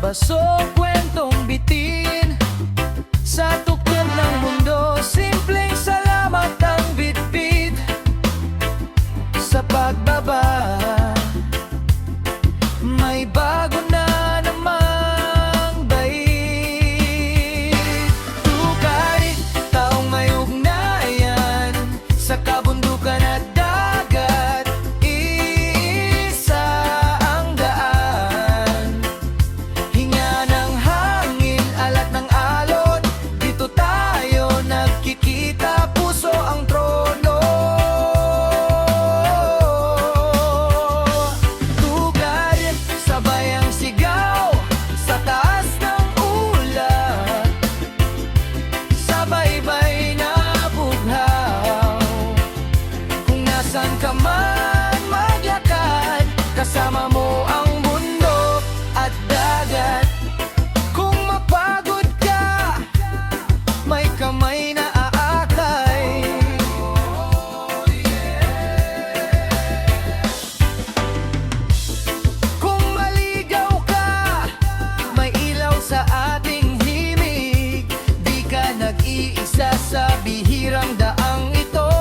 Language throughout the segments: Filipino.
baso, kwentong bitin. Sa tukod ng mundo, simpleng salamat ang bitbit. Sa pagbaba, may bago na namang bait. Tukarin, taong may ugnayan sa kabundukan at dagat. Iisa ang daan, hinga ng hangin, alat ng alon. Dito tayo nagkikita, puso ang trono. Tukarin, sabay ang sigaw sa taas ng ulap. Sabay-bay na bughaw. Kung nasan ka man maglakad, kasama mo ang bundok at dagat. Kung mapagod ka, may kamay na aakay. Kung maligaw ka, may ilaw sa ating himig. Di ka nag-iisa sa bihirang daang ito.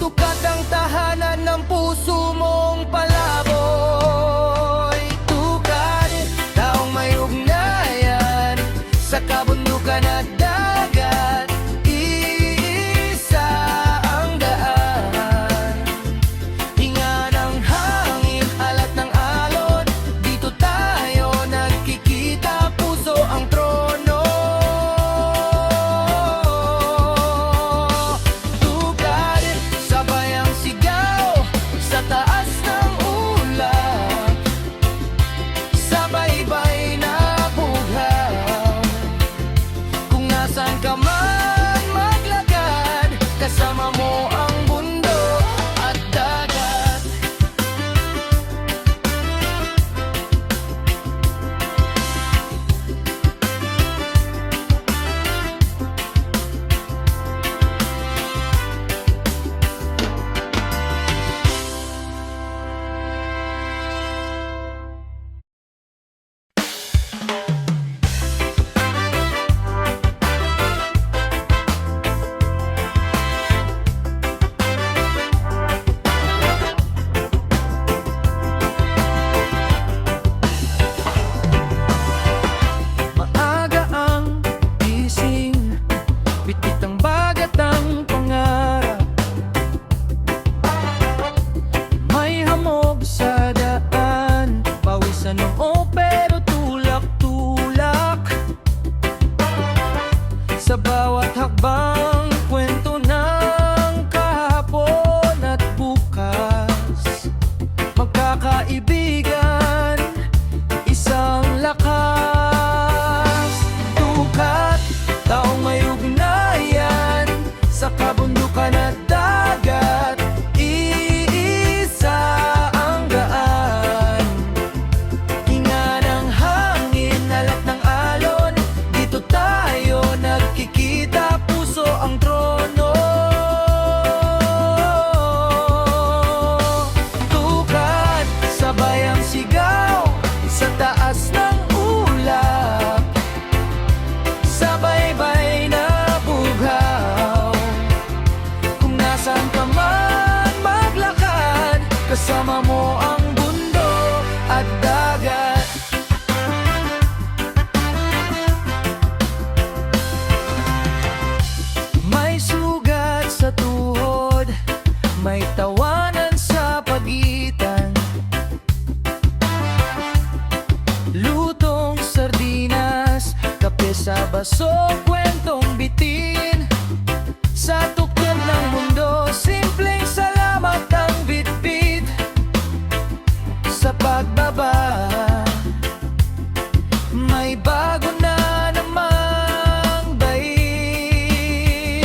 Tukat ang tahanan ng puso mong palaboy. Tukarin, taong may ugnayan sa kabundukan at dagat. Iisa ang daan, hinga ng hangin, alat ng alon. Dito tayo nagkikita, puso ang trono. Tukarin, sabay ang sigaw sa taas ng ulap. Sabay-bay na bughaw. Kung nasan ka man maglakad, kasama mo ang bundok at dagat. Maaga ang gising, bitbit ang bagat ang pangarap. May hamog sa daan, pawis sa noo pero tulak-tulak. Sa bawat hakbang, kwento ng kahapon at bukas. Magkakaibigan, isang lakas. Tukat, taong may ugnayan sa kabundukan at dagat. Iisa ang daan, hinga ng hangin, alat ng alon. Dito tayo nagkikita, puso ang trono. Tukat, sabay ang sigaw sa taas ng ulap. Sabay-bay na bughaw. Kung nasan ka man maglakad, kasama mo ang bundok at dagat. May sugat sa tuhod, may tawanan sa pagitan. Lutong sardinas, kape sa baso, kwentong bitin. Sa tukod ng mundo, simpleng salamat ang bitbit. Sa pagbaba, may bago na namang bait.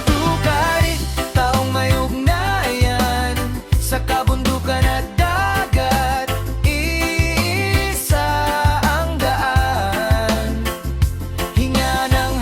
Tukarin, taong may ugnayan sa kabundukan at dagat. Iisa ang daan, hinga ng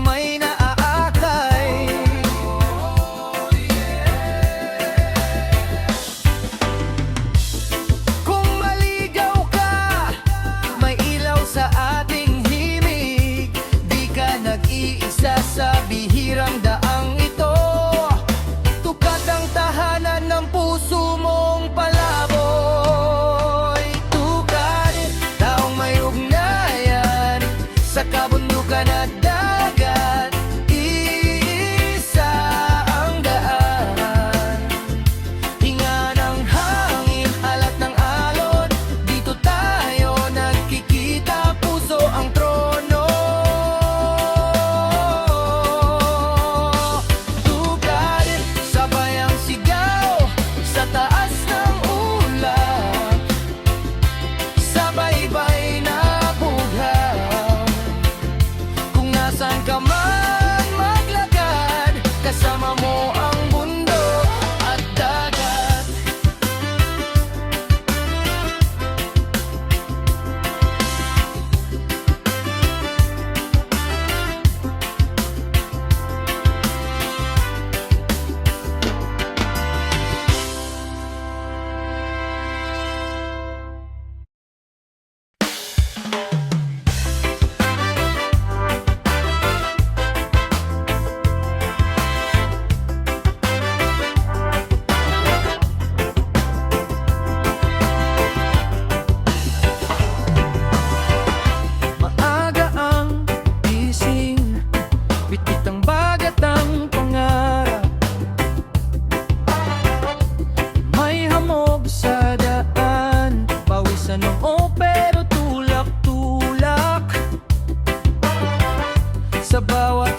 may naaakay. Kung maligaw ka, may ilaw sa ating himig. Di ka nag-iisa sa bihirang daang ito. Tukat ang tahanan ng puso mong palaboy. Tukat, taong may ugnayan sa kabundukan at dagat. Iisa ang daan. Hinga ng hangin, alat ng alon. Dito tayo nagkikita, puso ang trono. Tukat, sabay ang sigaw sa taas ng ulap. Sabay-bay na buhaw. Kung nasan ka man maglakad, kasama mo ang bundok at dagat. Maaga ang gising, bitit ang bagat ang pangarap. May hamog sa daan, pawisan noo pero tulak-tulak. Sa bawat